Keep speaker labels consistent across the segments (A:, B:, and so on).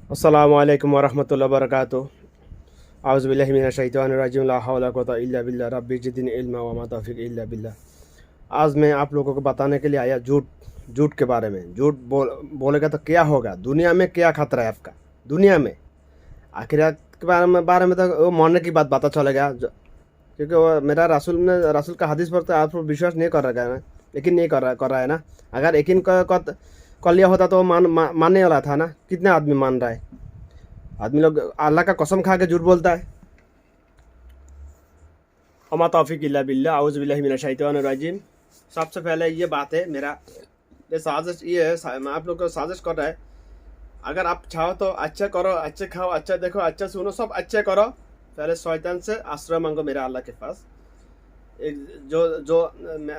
A: अस्सलामुअलैकुम वरहमतुल्लाहि वबरकातुहू। आउज़ुबिल्लाहि मिनश्शैतानिर्रजीम। ला हौला कुव्वता इल्ला बिल्लाह। रब्बि ज़िदनी इल्मा व मा तौफ़ीक़ी इल्ला बिल्लाह। आज मैं आप लोगों को बताने के लिए आया झूठ। झूठ के बारे में। झूठ बोलेगा तो क्या होगा, दुनिया में क्या खतरा है आपका, दुनिया में आखिरत के बारे में तो वो मरने की बात पता चलेगा। क्योंकि वो मेरा रसूल का हदीस पर तो आप विश्वास नहीं कर रहा है ना, यकीन नहीं कर रहा है ना। अगर यकीन कर लिया होता तो वो मानने वाला था ना। कितने आदमी मान रहा है, आदमी लोग अल्लाह का कसम खा के झूठ बोलता है। अमा तौफीक इल्ला बिल्लाह। आउज़ु बिल्लाहि मिनश शैतानिर रजीम। सबसे पहले ये बात है, मेरा ये साजिश ये है, मैं आप लोग को साजिश कर रहा है। अगर आप चाहो तो अच्छा करो, अच्छे खाओ, अच्छा देखो, अच्छा सुनो, सब अच्छे करो। पहले शैतान से आश्रय मांगो मेरा अल्लाह के पास। एक जो जो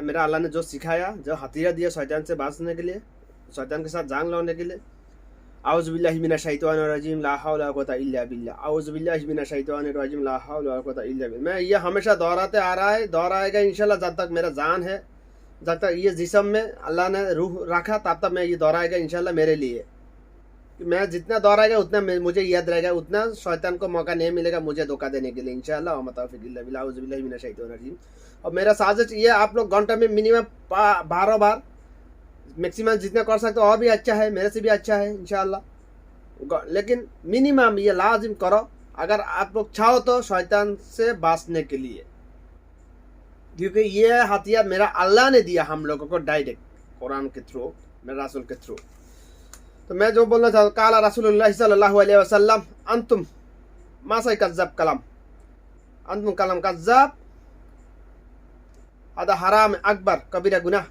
A: मेरा अल्लाह ने जो सिखाया, जो हथियार दिया शैतान से बचने के लिए, शैतान के साथ जान लाने के लिए। आउज़ु बिल्लाहि मिनश शैतानिर रजीम। ला हौला वला कुव्वता इल्ला बिल्लाह। आउज़ु बिल्लाहि मिनश शैतानिर रजीम। ला हौला वला कुव्वता इल्ला बिल्लाह। मैं ये हमेशा दोहराते आ रहा है, दोहराएगा इंशाल्लाह जब तक मेरा जान है, जब तक ये जिस्म में अल्लाह ने रूह रखा तब तक मैं ये दोहराएगा इंशाल्लाह मेरे लिए। मैं जितना दोहराएगा उतना मुझे याद रहेगा, उतना शैतान को मौका नहीं मिलेगा मुझे धोखा देने के लिए इंशाल्लाह। व मा तौफीक इल्ला बिल्लाह। आउज़ु बिल्लाहि मिनश शैतानिर रजीम। और मेरा साजिश ये, आप लोग घंटे में मिनिमम 12 बार मैक्सिमम जितना कर सकते हो, और भी अच्छा है, मेरे से भी अच्छा है इंशाल्लाह। लेकिन मिनिमम ये लाजिम करो अगर आप लोग चाहो तो शैतान से बचने के लिए, क्योंकि ये हथियार मेरा अल्लाह ने दिया हम लोगों को डायरेक्ट कुरान के थ्रू, मेरे रसूल के थ्रू। तो मैं जो बोलना चाहता हूँ, काला रसूलुल्लाह सल्लल्लाहु अलैहि वसल्लम अंतुम मासा कज़्ज़ाब कलम, अंतुम कलम कज़्ज़ाब, अदा हराम अकबर कबीरा गुनाह।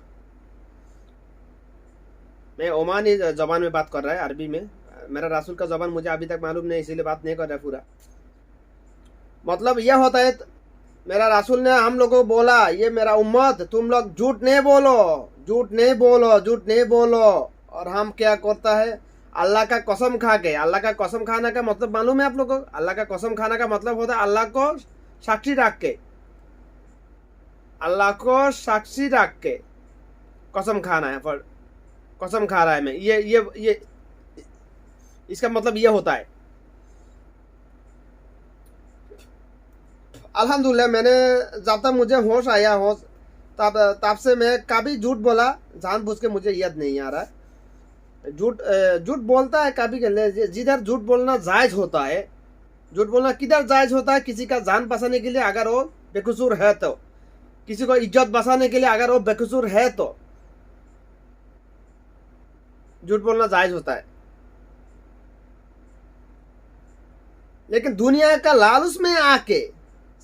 A: मैं ओमानी जबान में बात कर रहा है, अरबी में। मेरा रसूल का जबान मुझे अभी तक मालूम नहीं, इसीलिए बात नहीं कर रहा पूरा। मतलब यह होता है, मेरा रसूल ने हम लोगों को बोला, ये मेरा उम्मत तुम लोग झूठ नहीं बोलो, झूठ नहीं बोलो, झूठ नहीं बोलो। और हम क्या करता है, अल्लाह का कसम खा के। अल्लाह का कसम खाने का मतलब मालूम है आप लोगों को? अल्लाह का कसम खाने का मतलब होता है अल्लाह को साक्षी रख के, अल्लाह को साक्षी रख के कसम खाना है। पर कसम खा रहा है मैं, ये इसका मतलब ये होता है। अल्हम्दुलिल्लाह मैंने जब तक मुझे होश आया, होश तब से मैं कभी झूठ बोला जानबूझ के, मुझे याद नहीं आ रहा है। झूठ बोलता है कभी के लिए, जिधर झूठ बोलना जायज होता है। झूठ बोलना किधर जायज होता है? किसी का जान बचाने के लिए, अगर वो बेकसूर है तो, किसी को इज्जत बचाने के लिए अगर वो बेकसूर है तो झूठ बोलना जायज होता है। लेकिन दुनिया का लालच में आके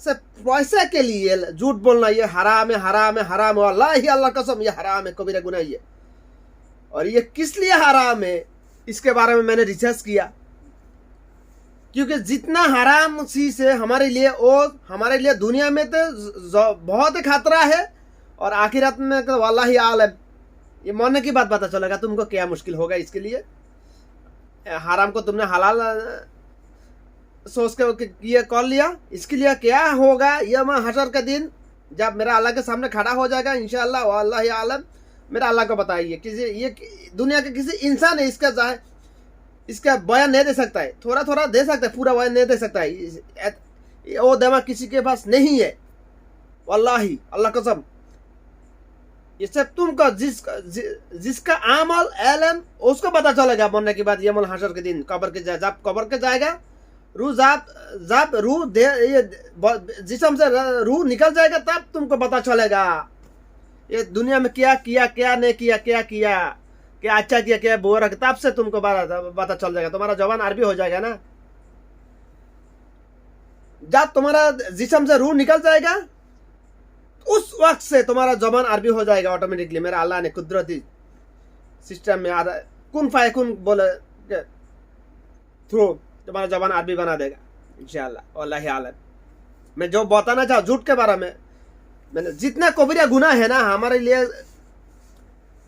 A: सिर्फ पैसे के लिए झूठ बोलना, ये हराम है, हराम है, हराम है, अल्लाह ही अल्लाह कसम ये हराम है, कबीरा गुनाह है। और ये किस लिए हराम है, इसके बारे में मैंने रिसर्च किया। क्योंकि जितना हराम चीज है हमारे लिए, और हमारे लिए दुनिया में तो बहुत खतरा है, और आखिरत में तो वल्लाही आलम, ये मरने की बात पता चलेगा तुमको क्या मुश्किल होगा। इसके लिए हराम को तुमने हलाल सोच के ये कर लिया, इसके लिए क्या होगा ये मैं हशर के दिन जब मेरा अल्लाह के सामने खड़ा हो जाएगा इंशाअल्लाह वल्लाही आलम, मेरा अल्लाह को बताइए। किसी ये दुनिया के किसी इंसान है इसका बयान नहीं दे सकता है, थोड़ा थोड़ा दे सकता है, पूरा बयान नहीं दे सकता है। वो दिमाग किसी के पास नहीं है, वल्लाही अल्लाह कसम। ये सब तुमको जिसका आमल एलम उसको पता चलेगा मरने के बाद, यमल हशर के दिन, कब्र के जब कब्र के जाएगा, रूह जब रूह ये जिस्म से रूह निकल जाएगा तब तुमको पता चलेगा ये दुनिया में क्या किया, क्या नहीं किया, क्या अच्छा किया, क्या बुरा, तब से तुमको पता चल जाएगा। तुम्हारा जवान अरबी हो जाएगा ना। जब तुम्हारा जिस्म से रूह निकल जाएगा उस वक्त से तुम्हारा जबान अरबी हो जाएगा ऑटोमेटिकली। मेरा अल्लाह ने कुदरती सिस्टम में कुन फायकुन बोले थ्रू तुम्हारा जबान अरबी बना देगा इंशाअल्लाह वल्लाही आलम। मैं जो बताना चाहूँ झूठ के बारे में, मैंने जितना कबीरा गुनाह है ना हमारे लिए,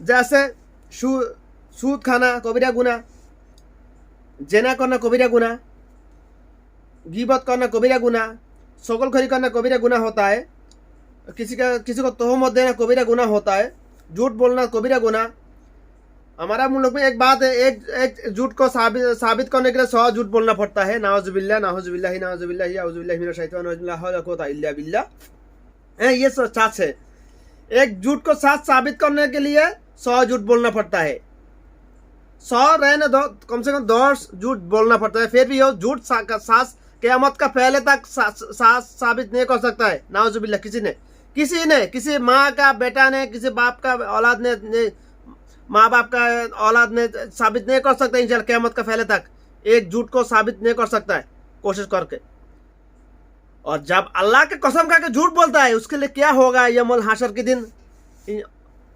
A: जैसे सूद खाना कबीरा गुनाह, जना करना कबीरा गुनाह, गिबत करना कबीरा गुनाह, शकलखोरी करना कबीरा गुनाह होता है, किसी को तोहमत देना कबीरा गुनाह होता है, झूठ बोलना कबीरा गुनाह, हमारा मुल्क में एक बात है, एक एक झूठ को साबित करने के लिए 100 झूठ बोलना पड़ता है। नाउजुबिल्लाह नाउजुबिल्लाह नाउजुबिल्लाह आउजुबिल्लाह मिनश शैतानिर रजीम ला हौला कुव्वता इल्ला बिल्लाह। ये सच है। एक झूठ को सच साबित करने के लिए 100 झूठ बोलना पड़ता है। 100 रहने दो, कम से कम 10 झूठ बोलना पड़ता है, फिर भी ये झूठ सास क़यामत का पहले तक साबित नहीं कर सकता है। नाउजुबिल्लाह किसी ने किसी माँ का बेटा ने, किसी बाप का औलाद ने माँ बाप का औलाद ने साबित नहीं कर सकता इंशाअल्लाह क़यामत का पहले तक। एक झूठ को साबित नहीं कर सकता है कोशिश करके। और जब अल्लाह के कसम खा के झूठ बोलता है उसके लिए क्या होगा यौमुल हशर के दिन,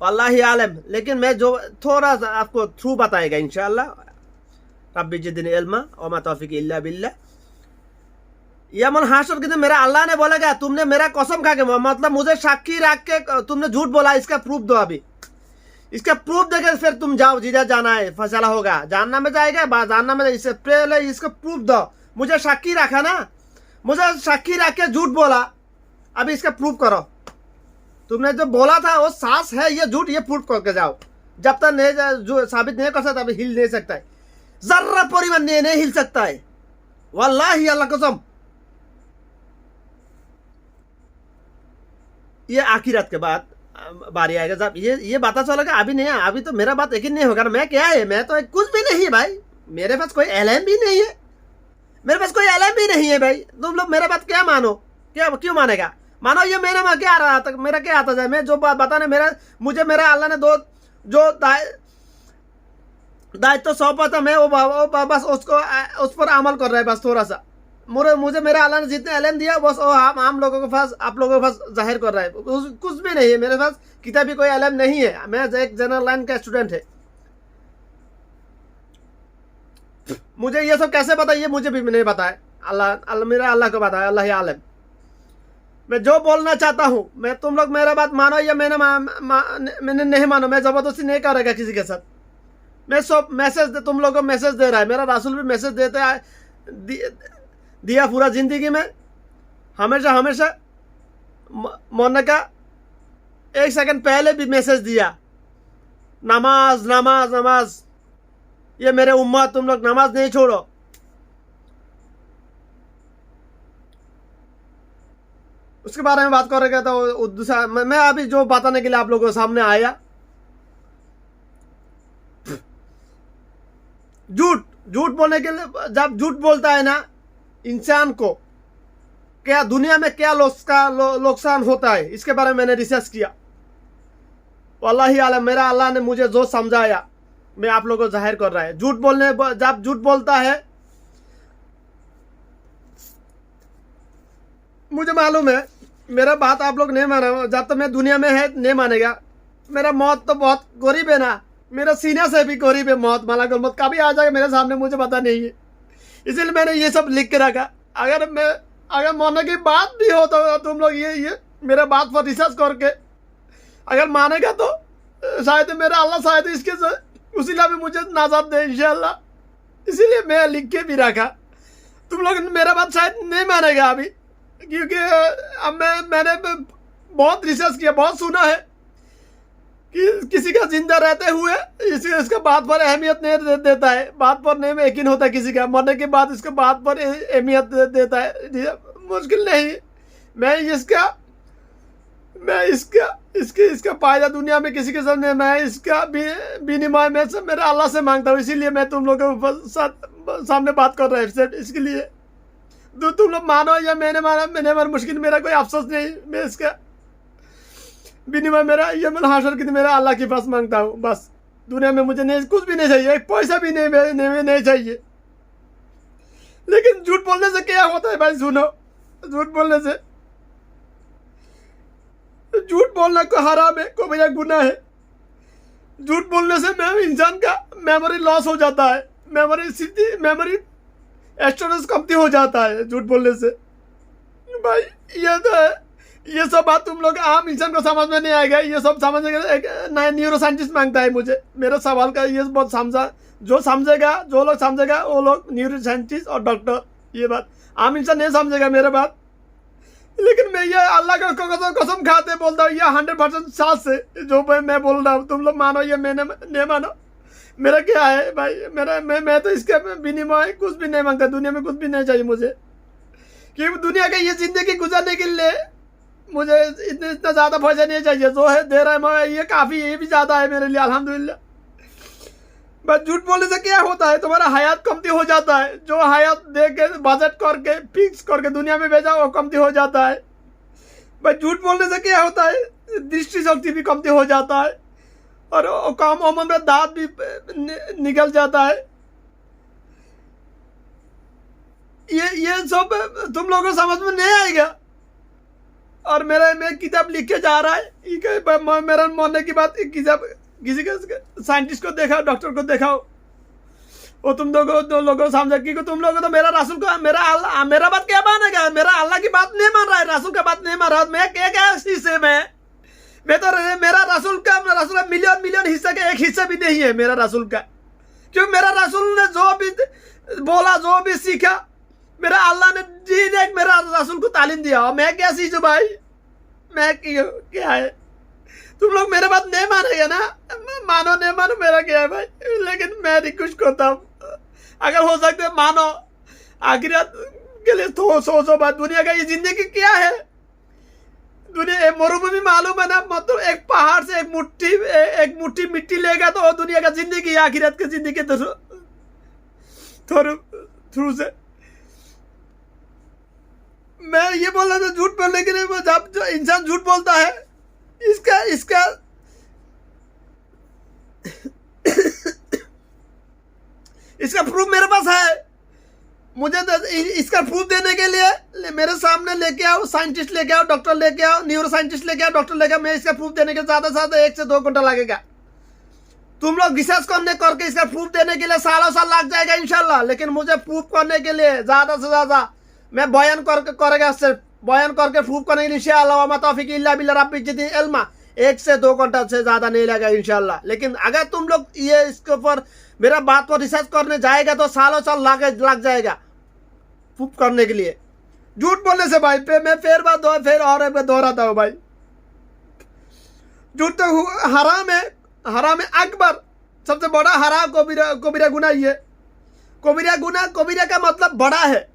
A: वल्लाहि आलम। लेकिन मैं जो थोड़ा सा आपको थ्रू बताएगा इंशाअल्लाह। रब्बी जिदनी इल्मा व मा तौफीकी इल्ला बिल्लाह। यौमुल हशर के दिन मेरा अल्लाह ने बोलेगा तुमने मेरा कसम खा के, मतलब मुझे साक्षी रख के तुमने झूठ बोला, इसका प्रूफ दो। अभी इसका प्रूफ देके फिर तुम जाओ, जिधर जाना है फैसला होगा, जानना में जाएगा जानना में। इससे पहले इसका प्रूफ दो। मुझे साक्षी रखा ना, मुझे साक्षी रख के झूठ बोला, अभी इसका प्रूफ करो। तुमने जो बोला था वो सास है ये झूठ, ये प्रूफ करके जाओ। जब तक नहीं जो साबित नहीं कर सकता अभी हिल नहीं सकता है, जर्रा परिमाण नहीं हिल सकता है, वल्लाही अल्लाह कसम। ये आखिरत के बाद बारी आएगा जब ये बात चलेगा। अभी नहीं है, अभी तो मेरा बात यकीन नहीं होगा। मैं क्या है, मैं तो कुछ भी नहीं है भाई, मेरे पास कोई एलएम भी नहीं है, मेरे पास कोई एलएम भी नहीं है भाई। तुम लोग मेरा बात क्या मानो, क्या क्यों मानेगा? मानो ये मेरे क्या आ रहा था, मेरा क्या आता जाए। मैं जो बात बताने मुझे मेरा अल्लाह ने जो दायित्व सौंपा था, मैं वो बस उस पर अमल कर रहा है बस थोड़ा सा। मुझे मेरा अल्लाह ने जितने इल्म दिया बस वो आम लोगों के पास, आप लोगों के पास जाहिर कर रहा है। कुछ भी नहीं है मेरे पास, किताबी कोई इल्म नहीं है। मैं एक जनरल लाइन का स्टूडेंट है। मुझे ये सब कैसे बताइए, मुझे भी नहीं बताया। अल्लाह मेरा अल्लाह को बताया, अल्लाह आलम। मैं जो बोलना चाहता हूँ, मैं तुम लोग मेरा बात मानो या मैंने नहीं मानो, मैं जबरदस्ती नहीं करेगा किसी के साथ। मैं सब मैसेज तुम लोगों को मैसेज दे रहा है, मेरा रासुल भी मैसेज देते है, दिया पूरा जिंदगी में, हमेशा हमेशा मरने का 1 सेकंड पहले भी मैसेज दिया, नमाज नमाज नमाज। ये मेरे उम्मत तुम लोग नमाज नहीं छोड़ो। उसके बारे में बात करेगा तो दूसरा मैं अभी जो बताने के लिए आप लोगों के सामने आया, झूठ बोलने के लिए। जब झूठ बोलता है ना इंसान को, क्या दुनिया में क्या नुकसान होता है, इसके बारे में मैंने रिसर्च किया। वल्लाही आलम, मेरा अल्लाह ने मुझे जो समझाया मैं आप लोगों को जाहिर कर रहा है। जब झूठ बोलता है, मुझे मालूम है मेरा बात आप लोग नहीं मानो, जब तक मैं दुनिया में है नहीं मानेगा। मेरा मौत तो बहुत गरीब है ना, मेरा सीने से भी गरीब है मौत, मलाकुल मौत कभी आ जाएगा मेरे सामने मुझे पता नहीं है। इसीलिए मैंने ये सब लिख के रखा। अगर मरने की बात भी हो तो तुम लोग ये मेरे बात पर रिसर्च करके अगर मानेगा तो शायद मेरा अल्लाह शायद इसके उसीला भी मुझे नाजात दे इंशाअल्लाह। इसीलिए मैं लिख के भी रखा। तुम लोग मेरा बात शायद नहीं मानेगा अभी, क्योंकि अब मैंने बहुत रिसर्च किया, बहुत सुना है कि किसी का जिंदा रहते हुए इसका बात पर अहमियत नहीं देता है, बात पर नहीं यकीन होता किसी का, मरने के बाद इसके बात पर अहमियत देता है। मुश्किल नहीं, मैं इसका फायदा दुनिया में किसी के सामने मैं इसका विनिमय में से मेरे अल्लाह से मांगता हूँ। इसीलिए मैं तुम लोगों के सामने बात कर रहा हूँ। इसके लिए तुम लोग मानो या मैंने माना मुश्किल, मेरा कोई अफसोस नहीं। मैं इसका विनिमय मेरा यौमुल हशर के दिन मेरा अल्लाह के पास मांगता हूँ बस। दुनिया में मुझे नहीं कुछ भी नहीं चाहिए, एक पैसा भी नहीं चाहिए। लेकिन झूठ बोलने से क्या होता है भाई, सुनो। झूठ बोलना को हराम है, को भैया गुनाह है। झूठ बोलने से इंसान का मेमोरी लॉस हो जाता है, मेमोरी स्टोरेज कमती हो जाता है झूठ बोलने से भाई। ये तो है, ये सब बात तुम लोग आम इंसान को समझ में नहीं आएगा। ये सब समझेगा एक नया न्यूरो साइंटिस्ट मांगता है मुझे। मेरा सवाल का ये बहुत जो लोग समझेगा वो लोग न्यूरो साइंटिस्ट और डॉक्टर। ये बात आम इंसान नहीं समझेगा मेरा बात। लेकिन मैं ये अल्लाह का कसम खाते बोलता हूँ, ये 100% साथ से जो मैं बोल रहा हूँ। तुम लोग मानो या मैंने नहीं मानो,
B: मेरा क्या है भाई, मैं तो इसके विनिमय कुछ भी नहीं मांगता, दुनिया में कुछ भी नहीं चाहिए मुझे, क्योंकि दुनिया का ये जिंदगी गुजारने के लिए मुझे इतना ज्यादा पैसा नहीं चाहिए। जो है दे रहा है मैं, ये काफी, ये भी ज्यादा है मेरे लिए अल्हम्दुलिल्लाह। बस झूठ बोलने से क्या होता है, तुम्हारा हयात कमती हो जाता है। जो हयात दे के बजट करके फिक्स करके दुनिया में भेजा वो कमती हो जाता है। बस झूठ बोलने से क्या होता है, दृष्टि शक्ति भी कमती हो जाता है और कम उम्र में दांत भी निकल जाता है। ये सब तुम लोगों को समझ में नहीं आएगा। और मैं किताब लिख के जा रहा है, मेरा मरने की बात, किताब किसी के साइंटिस्ट को देखा, डॉक्टर को दिखाओ, वो तुम लोगों को समझा कि तुम लोगों तो मेरा रसूल का, मेरा बात क्या मानेगा, मेरा अल्लाह की बात नहीं मान रहा है, रसूल का बात नहीं मान रहा। मैं क्या हिस्से में, मैं तो मेरा रसूल का मिलियन हिस्से का एक हिस्सा भी नहीं है मेरा रसूल का, क्योंकि मेरा रसूल ने जो भी बोला, जो भी सीखा, मेरा अल्लाह ने डायरेक्ट मेरा रसूल को तालीम दिया। और मैं क्या सीखूं भाई, मैं क्या है, तुम लोग मेरे बात नहीं मानेगा ना, मानो नहीं मानो मेरा क्या है भाई, लेकिन मैं रिक्वेस्ट करता हूँ अगर हो सकते मानो, आखिरत के लिए तो सोचो बात। दुनिया का ये जिंदगी क्या है, दुनिया मरुभूमि मालूम है ना, मतलब एक पहाड़ से एक मुट्ठी मिट्टी लेगा तो दुनिया का जिंदगी, आखिरत की जिंदगी थ्रू से। मैं ये बोल रहा था झूठ बोलने के लिए, जब जो इंसान झूठ बोलता है इसका इसका प्रूफ मेरे पास है। मुझे इसका प्रूफ देने के लिए मेरे सामने लेके आओ, साइंटिस्ट लेके आओ, डॉक्टर लेके आओ, न्यूरो साइंटिस्ट लेके आओ, डॉक्टर लेके आओ। मैं इसका प्रूफ देने के ज्यादा से ज्यादा 1 से 2 घंटा लगेगा। तुम लोग रिसर्च करके इसका प्रूफ देने के लिए सालों साल लग जाएगा इंशाल्लाह, लेकिन मुझे प्रूफ करने के लिए ज्यादा से ज्यादा मैं बयान करेगा, सिर्फ बयान करके प्रूफ करने के लिए इंशाल्लाह मा तौफीक इल्ला बिल्लाह रब्बी जिद्दी इल्मा 1 से 2 घंटा से ज्यादा नहीं लगेगा इंशाल्लाह। लेकिन अगर तुम लोग ये इसके ऊपर मेरा बात पर रिसर्च करने जाएगा तो सालों साल लग जाएगा प्रूफ करने के लिए। झूठ बोलने से भाई मैं फिर और दोहराता हूँ भाई, झूठ तो हराम है, हराम अकबर, सबसे बड़ा हराम कबीरा गुनाह ये। कबीरा का मतलब बड़ा है,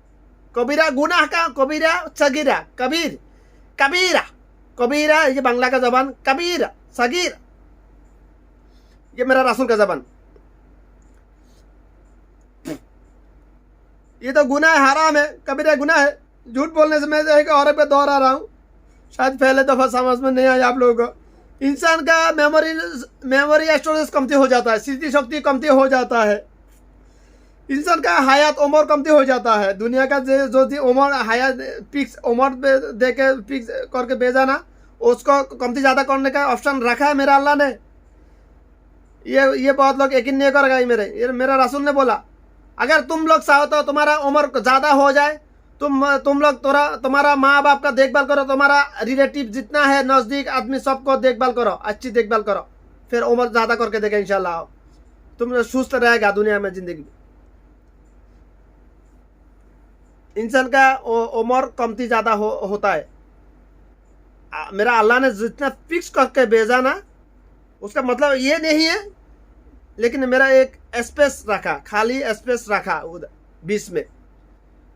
B: कबीरा गुनाह का, कबीरा सगीरा, कबीरा ये बांग्ला का जबान, कबीरा सगीर ये मेरा रसूल का जबान। ये तो गुनाह हराम है, कबीरा गुनाह है। झूठ बोलने से मैं एक और पे दोहरा रहा हूँ, शायद पहले दफा समझ में नहीं आया आप लोगों को। इंसान का मेमोरी स्टोरेज कमती हो जाता है, स्मृति शक्ति कमती हो जाता है, इंसान का हयात उम्र कमती हो जाता है। दुनिया का जो उम्र हयात फिक्स उम्र दे के फिक्स करके भेजा ना, उसको कमती ज़्यादा करने का ऑप्शन रखा है मेरा अल्लाह ने। ये बहुत लोग यकीन नहीं करेगा, ये मेरा रसूल ने बोला। अगर तुम लोग चाहो तो तुम्हारा उम्र ज़्यादा हो जाए, तुम लोग तुम्हारा माँ बाप का देखभाल करो, तुम्हारा रिलेटिव जितना है नज़दीक आदमी सबको देखभाल करो, अच्छी देखभाल करो, फिर उम्र ज़्यादा करके देगा इंशाल्लाह। तुम सुस्त रहेगा दुनिया में ज़िंदगी। इंसान का उम्र कमती ज़्यादा होता है। मेरा अल्लाह ने जितना फिक्स करके भेजा ना, उसका मतलब ये नहीं है, लेकिन मेरा एक स्पेस रखा, खाली स्पेस रखा उधर बीच में।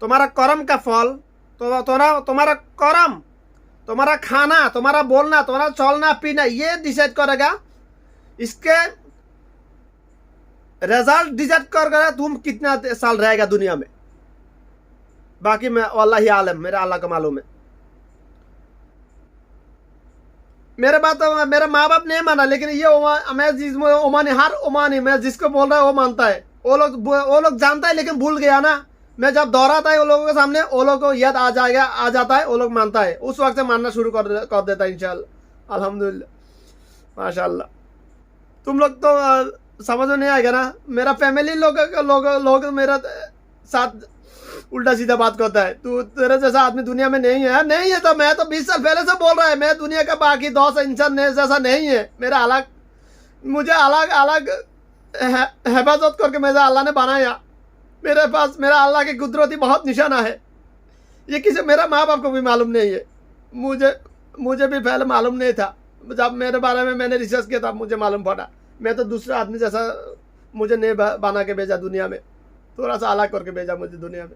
B: तुम्हारा कर्म का फल, तुम्हारा कर्म, तुम्हारा खाना, तुम्हारा बोलना, तुम्हारा चलना पीना, ये डिसाइड करेगा, इसके रिजल्ट डिसाइड करेगा तुम कितना साल रहेगा दुनिया में। बाकी मैं अल्लाह ही आलम, मेरा अल्लाह का मालूम है। मेरे बात मेरा माँ बाप नहीं माना, लेकिन ये ओमानी मैं जिसको बोल रहा है वो मानता है। वो लोग जानता है लेकिन भूल गया ना। मैं जब दोहराता है वो लोगों के सामने, वो लोग को याद आ जाता है, वो लोग मानता है, उस वक्त से मानना शुरू कर देता है इंशाल्लाह। अल्हम्दुलिल्लाह माशाल्लाह। तुम लोग तो समझ में नहीं आएगा ना। मेरा फैमिली लोग मेरा साथ उल्टा सीधा बात करता है, तू तेरे जैसा आदमी दुनिया में नहीं है। नहीं है तो मैं तो 20 साल पहले से बोल रहा है, मैं दुनिया का बाकी 10 इंसान जैसा नहीं है। मेरा मुझे अलग हिफाजत करके मेरा अल्लाह ने बनाया। मेरे पास मेरा अल्लाह की कुदरती बहुत निशाना है। ये किसी मेरा माँ बाप को भी मालूम नहीं है, मुझे भी पहले मालूम नहीं था। जब मेरे बारे में मैंने रिसर्च किया तब मुझे मालूम पड़ा। मैं तो दूसरे आदमी जैसा मुझे नहीं बना के भेजा दुनिया में, थोड़ा सा अलग करके भेजा मुझे दुनिया में।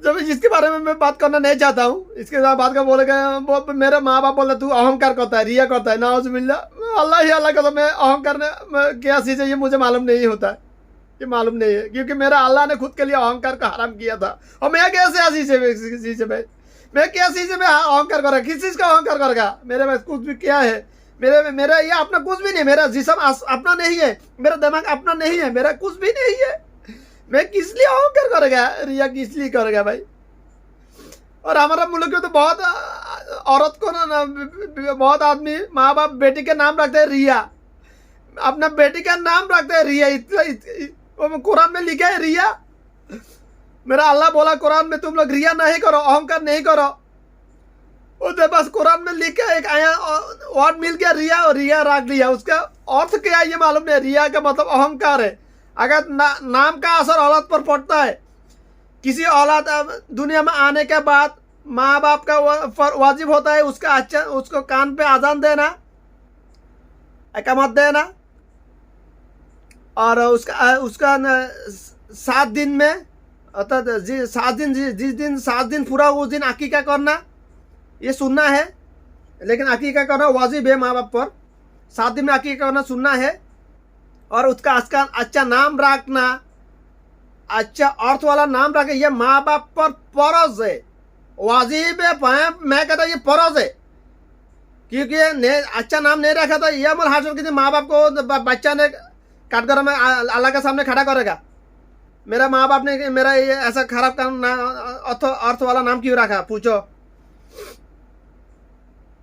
B: जब जिसके बारे में मैं बात करना नहीं चाहता हूँ, इसके साथ बात कर बोलेगा मेरे माँ बाप बोले तू अहंकार करता है, रिया करता है, नाउजुबिल्ला। अल्लाह ही अल्लाह का, मैं अहंकार क्या चीज़ है ये मुझे मालूम नहीं होता है, ये मालूम नहीं है, क्योंकि मेरा अल्लाह ने खुद के लिए अहंकार का हराम किया था। और मैं कैसे ऐसी चीज़ से मैं क्या चीज़ में अहंकार करेगा, किस चीज़ का अहंकार करेगा? मेरे पास कुछ भी क्या है, मेरा ये अपना कुछ भी नहीं, मेरा जिस्म अपना नहीं है, मेरा दिमाग अपना नहीं है, मेरा कुछ भी नहीं है। मैं किस लिए अहंकार करेगा, रिया किस लिए करेगा भाई? और हमारा मुल्क में तो बहुत औरत को ना बहुत आदमी माँ बाप बेटी के नाम रखते हैं रिया, अपना बेटी का नाम रखते हैं रिया। इतना कुरान में लिखा है रिया। मेरा अल्लाह बोला कुरान में तुम लोग रिया नहीं करो, अहंकार नहीं करो। उसके पास कुरान में लिखा एक आया वर्ड मिल गया रिया, और रिया रख लिया। उसका अर्थ क्या है ये मालूम नहीं। रिया का मतलब अहंकार है। अगर नाम का असर औलाद पर पड़ता है, किसी औलाद दुनिया में आने के बाद माँ बाप का वाजिब होता है उसको कान पे आजान देना, इकामत देना, और उसका 7 दिन में, अर्थात 7 दिन पूरा उस दिन अकीका करना, ये सुनना है। लेकिन अकीका करना वाजिब है माँ बाप पर। 7 दिन में अकीका करना सुनना है। और उसका अच्छा नाम रखना, अच्छा अर्थ वाला नाम रखे, ये माँ बाप पर फर्ज है, वाजिब है। मैं कहता ये फर्ज है, क्योंकि अच्छा नाम नहीं रखा तो ये अमल हासिल की माँ बाप को बच्चा ने काटगर में अल्लाह के सामने खड़ा करेगा। मेरा माँ बाप ने मेरा ये ऐसा खराब काम अर्थ वाला नाम क्यों रखा, पूछो।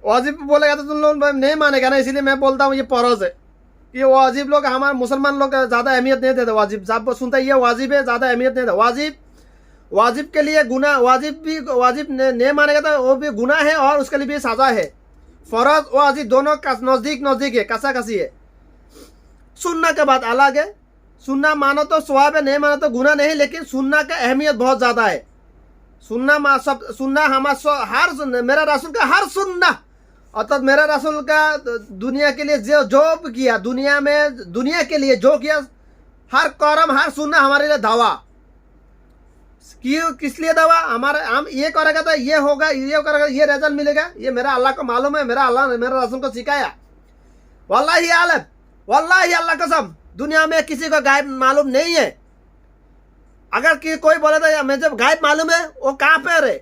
B: वाजिब बोलेगा तो तुम लोग नहीं मानेगा ना। इसीलिए मैं बोलता हूँ ये फर्ज है। ये वाजिब लोग, हमारे मुसलमान लोग ज़्यादा अहमियत नहीं देते। वाजिब जब सुनता है ये वाजिब है, ज़्यादा अहमियत नहीं देता। वाजिब के लिए गुनाह, वाजिब नहीं मानेगा तो वो भी गुनाह है और उसके लिए भी सज़ा है। फर्ज वाजिब दोनों का नज़दीक है, कसा कसी है। सुनना के बाद अलग है। सुनना मानो तो सवाब है, नहीं मानो तो गुनाह नहीं। लेकिन सुनना का अहमियत बहुत ज़्यादा है। सुनना हमारा हर, मेरा रसूल का हर सुनना, अर्थात मेरा रसूल का दुनिया के लिए जो किया, दुनिया के लिए जो किया, हर कर्म हर सुनना हमारे लिए दवा। क्यों, किस लिए दवा? हम ये करेगा तो ये होगा, ये करेगा ये रिजल्ट मिलेगा। ये मेरा अल्लाह को मालूम है, मेरा अल्लाह ने मेरा रसूल को सिखाया। वल्लाही आलम, वल्लाही अल्लाह कसम, दुनिया में किसी को गायब मालूम नहीं है। अगर कोई बोले तो मुझे गायब मालूम है, वो कहाँ पर है,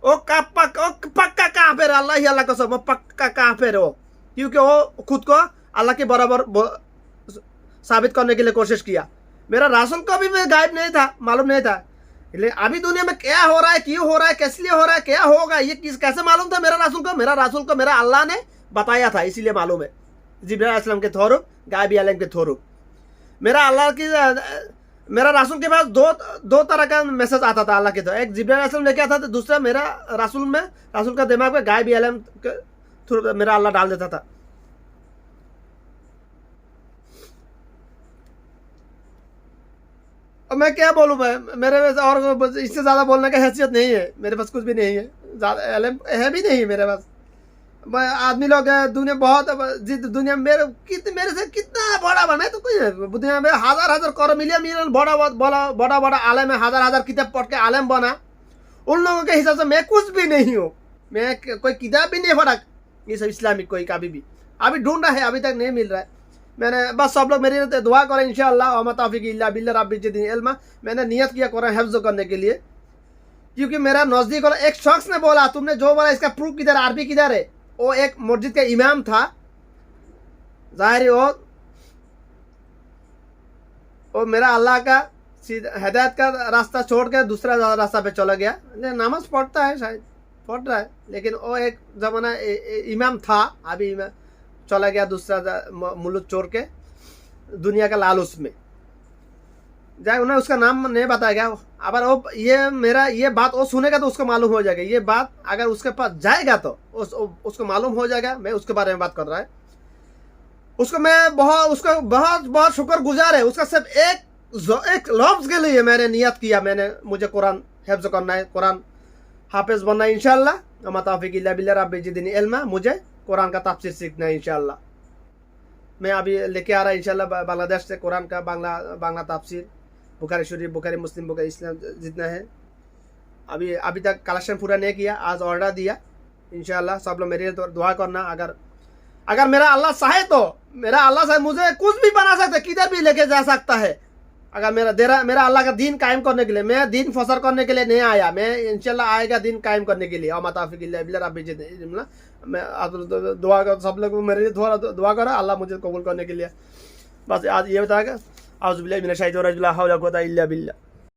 B: वो पक्का कहाँ पे, अल्लाह ही अल्लाह कसम, वो पक्का कहाँ पे हो, क्योंकि वो खुद को अल्लाह के बराबर साबित करने के लिए कोशिश किया। मेरा रसूल को भी मैं गायब नहीं था, मालूम नहीं था। इसलिए अभी दुनिया में क्या हो रहा है, क्यों हो रहा है, किस लिए हो रहा है, क्या होगा, ये कैसे मालूम था मेरा रसूल को? मेरा रसूल को मेरा अल्लाह ने बताया था, इसीलिए मालूम है। जिब्राइल अलैहिस्सलाम के थ्रू, गायबी आलम के थ्रू। मेरा अल्लाह की, मेरा रसूल के पास दो तरह का मैसेज आता था अल्लाह के थ्रू। एक जिब्राइल अलैहिस्सलाम लेके आता था, दूसरा मेरा रसूल का दिमाग में गायबी आलम के थ्रू मेरा अल्लाह डाल देता था। अब मैं क्या बोलूँ, मेरे पास और इससे ज़्यादा बोलने का हैसियत नहीं है। मेरे पास कुछ भी नहीं है, ज़्यादा इल्म है भी नहीं मेरे पास। आदमी लोग दुनिया बहुत, दुनिया में मेरे से कितना बड़ा बना है, तो कोई दुनिया में हजार करोड़ मिलियन बड़ा आलम है, हजार किताब पढ़ के आलम बना। उन लोगों के हिसाब से मैं कुछ भी नहीं हूँ। मैं कोई किताब भी नहीं पढ़ा ये सब इस्लामिक, कोई कभी भी। अभी ढूंढ रहा है, अभी तक नहीं मिल रहा है। मैंने बस सब लोग मेरी दुआ करें इंशाअल्लाह। वमा तौफीक इल्ला बिल्लाह रब्बी ज़िदनी इल्मा। मैंने नियत किया कुरान हिफ्ज़ करने के लिए, क्योंकि मेरा नज़दीक वाला एक शख्स ने बोला, तुमने जो बोला इसका प्रूफ किधर, अरबी किधर है? वो एक मस्जिद का इमाम था, ज़ाहिर वो मेरा अल्लाह का हिदायत का रास्ता छोड़ के दूसरा रास्ता पे चला गया। नमाज पढ़ता है, शायद पढ़ रहा है, लेकिन वो एक ज़माना इमाम था, अभी चला गया दूसरा मुल्क छोड़ के दुनिया का लालच में। जाए उन्हें उसका नाम नहीं बताया गया। अगर वो ये बात वो सुनेगा तो उसको मालूम हो जाएगा। ये बात अगर उसके पास जाएगा तो उसको मालूम हो जाएगा। मैं उसके बारे में बात कर रहा है। उसको बहुत शुक्रगुजार है। उसका सिर्फ एक लफ्ज़ के लिए मैंने नियत किया, मुझे कुरान हिफ्ज़ करना है, कुरान हाफिज़ बनना है इंशाअल्लाह। वमा तौफीक इल्ला बिल्लाह रब्बी ज़िदनी इल्मा। मुझे कुरान का तफसीर सीखना है इंशाअल्लाह।
A: मैं अभी लेके आ रहा इंशाल्लाह बांग्लादेश से कुरान का बांग्ला तफसीर, बुखारी शरीफ, बुखारी मुस्लिम, बुखारी इस्लाम जितना है। अभी तक कलेक्शन पूरा नहीं किया, आज ऑर्डर दिया इंशाल्लाह। सब लोग मेरे लिए दुआ करना। अगर मेरा अल्लाह चाहे तो मेरा अल्लाह चाहे मुझे कुछ भी बना सकता है, किधर भी लेके जा सकता है। अगर मेरा अल्लाह का दीन कायम करने के लिए, मैं दीन फसर करने के लिए नहीं आया, मैं इंशाल्लाह आएगा दीन कायम करने के लिए। और माताफिक मैं दुआ कर, सब लोग मेरे लिए थोड़ा दुआ करो, अल्लाह मुझे कबूल करने के लिए। बस आज ये बताएगा। आउज़ु बिल्लाहि मिनश शैतानिर रजीम, ला हौला वला कुव्वता इल्ला बिल्लाह।